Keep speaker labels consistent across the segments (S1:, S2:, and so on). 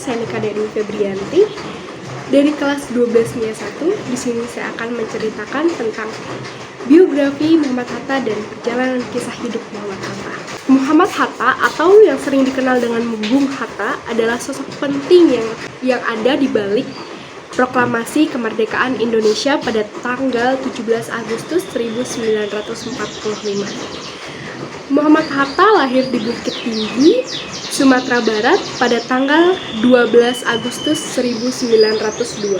S1: saya Nika Dewi Febrianti dari kelas 12 MIA 1. Di sini saya akan menceritakan tentang biografi Muhammad Hatta dan perjalanan kisah hidup Muhammad Hatta. Muhammad Hatta atau yang sering dikenal dengan Bung Hatta adalah sosok penting yang ada di balik proklamasi kemerdekaan Indonesia pada tanggal 17 Agustus 1945. Muhammad Hatta lahir di Bukit Tinggi, Sumatera Barat pada tanggal 12 Agustus 1902.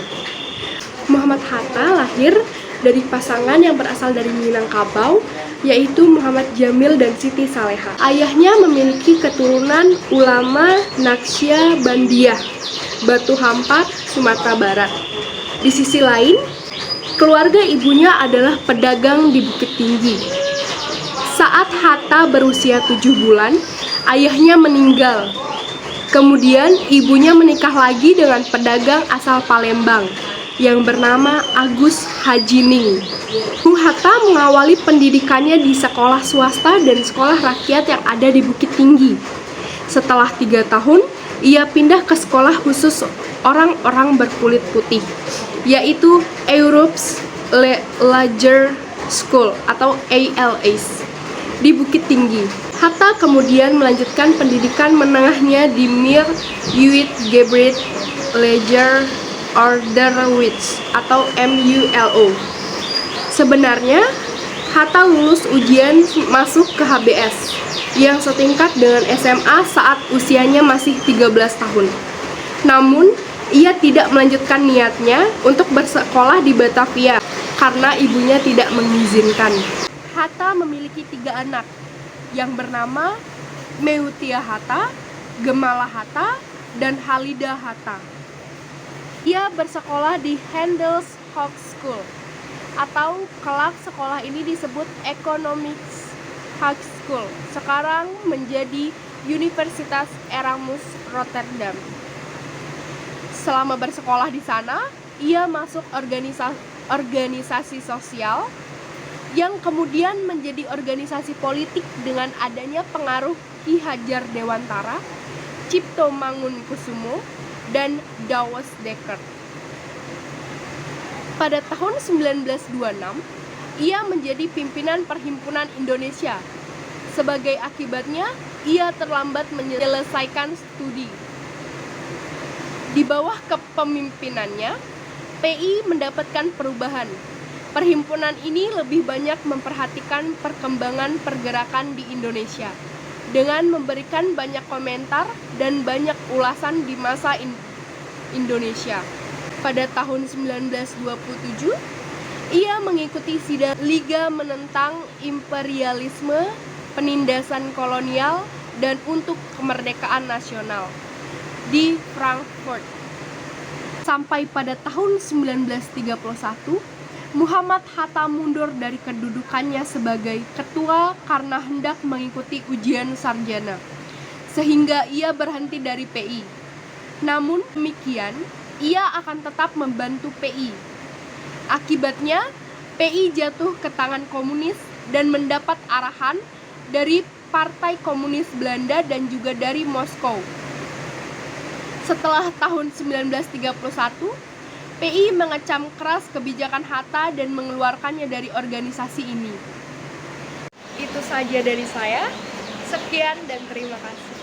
S1: Muhammad Hatta lahir dari pasangan yang berasal dari Minangkabau, yaitu Muhammad Jamil dan Siti Saleha. Ayahnya memiliki keturunan ulama Naqsyabandiyah, Batu Hampat, Sumatera Barat. Di sisi lain, keluarga ibunya adalah pedagang di Bukit Tinggi. Saat Hatta berusia 7 bulan, ayahnya meninggal. Kemudian ibunya menikah lagi dengan pedagang asal Palembang yang bernama Agus Hajining. Bung Hatta mengawali pendidikannya di sekolah swasta dan sekolah rakyat yang ada di Bukit Tinggi. Setelah 3 tahun, ia pindah ke sekolah khusus orang-orang berkulit putih, yaitu Europe's Leisure School atau ALS di Bukit Tinggi. Hatta kemudian melanjutkan pendidikan menengahnya di Mir Uyghur Gebret Leisure Orderwitz atau MULO. Sebenarnya, Hatta lulus ujian masuk ke HBS yang setingkat dengan SMA saat usianya masih 13 tahun. Namun, ia tidak melanjutkan niatnya untuk bersekolah di Batavia karena ibunya tidak mengizinkan. Hatta memiliki 3 anak yang bernama Meutia Hatta, Gemala Hatta, dan Halida Hatta. Ia bersekolah di Handelshoek School atau kelak sekolah ini disebut Economics High School, sekarang menjadi Universitas Erasmus Rotterdam. Selama bersekolah di sana, ia masuk organisasi sosial yang kemudian menjadi organisasi politik dengan adanya pengaruh Ki Hajar Dewantara, Cipto Mangunkusumo, dan Douwe Dekker. Pada tahun 1926, ia menjadi pimpinan Perhimpunan Indonesia. Sebagai akibatnya, ia terlambat menyelesaikan studi. Di bawah kepemimpinannya, PI mendapatkan perubahan. Perhimpunan ini lebih banyak memperhatikan perkembangan pergerakan di Indonesia dengan memberikan banyak komentar dan banyak ulasan di masa Indonesia. Pada tahun 1927, ia mengikuti sidang Liga menentang imperialisme, penindasan kolonial, dan untuk kemerdekaan nasional di Frankfurt. Sampai pada tahun 1931, Muhammad Hatta mundur dari kedudukannya sebagai ketua karena hendak mengikuti ujian sarjana, sehingga ia berhenti dari PI. Namun demikian, ia akan tetap membantu PI. Akibatnya, PI jatuh ke tangan komunis dan mendapat arahan dari Partai Komunis Belanda dan juga dari Moskow. Setelah tahun 1931, PI mengecam keras kebijakan Hatta dan mengeluarkannya dari organisasi ini. Itu saja dari saya. Sekian dan terima kasih.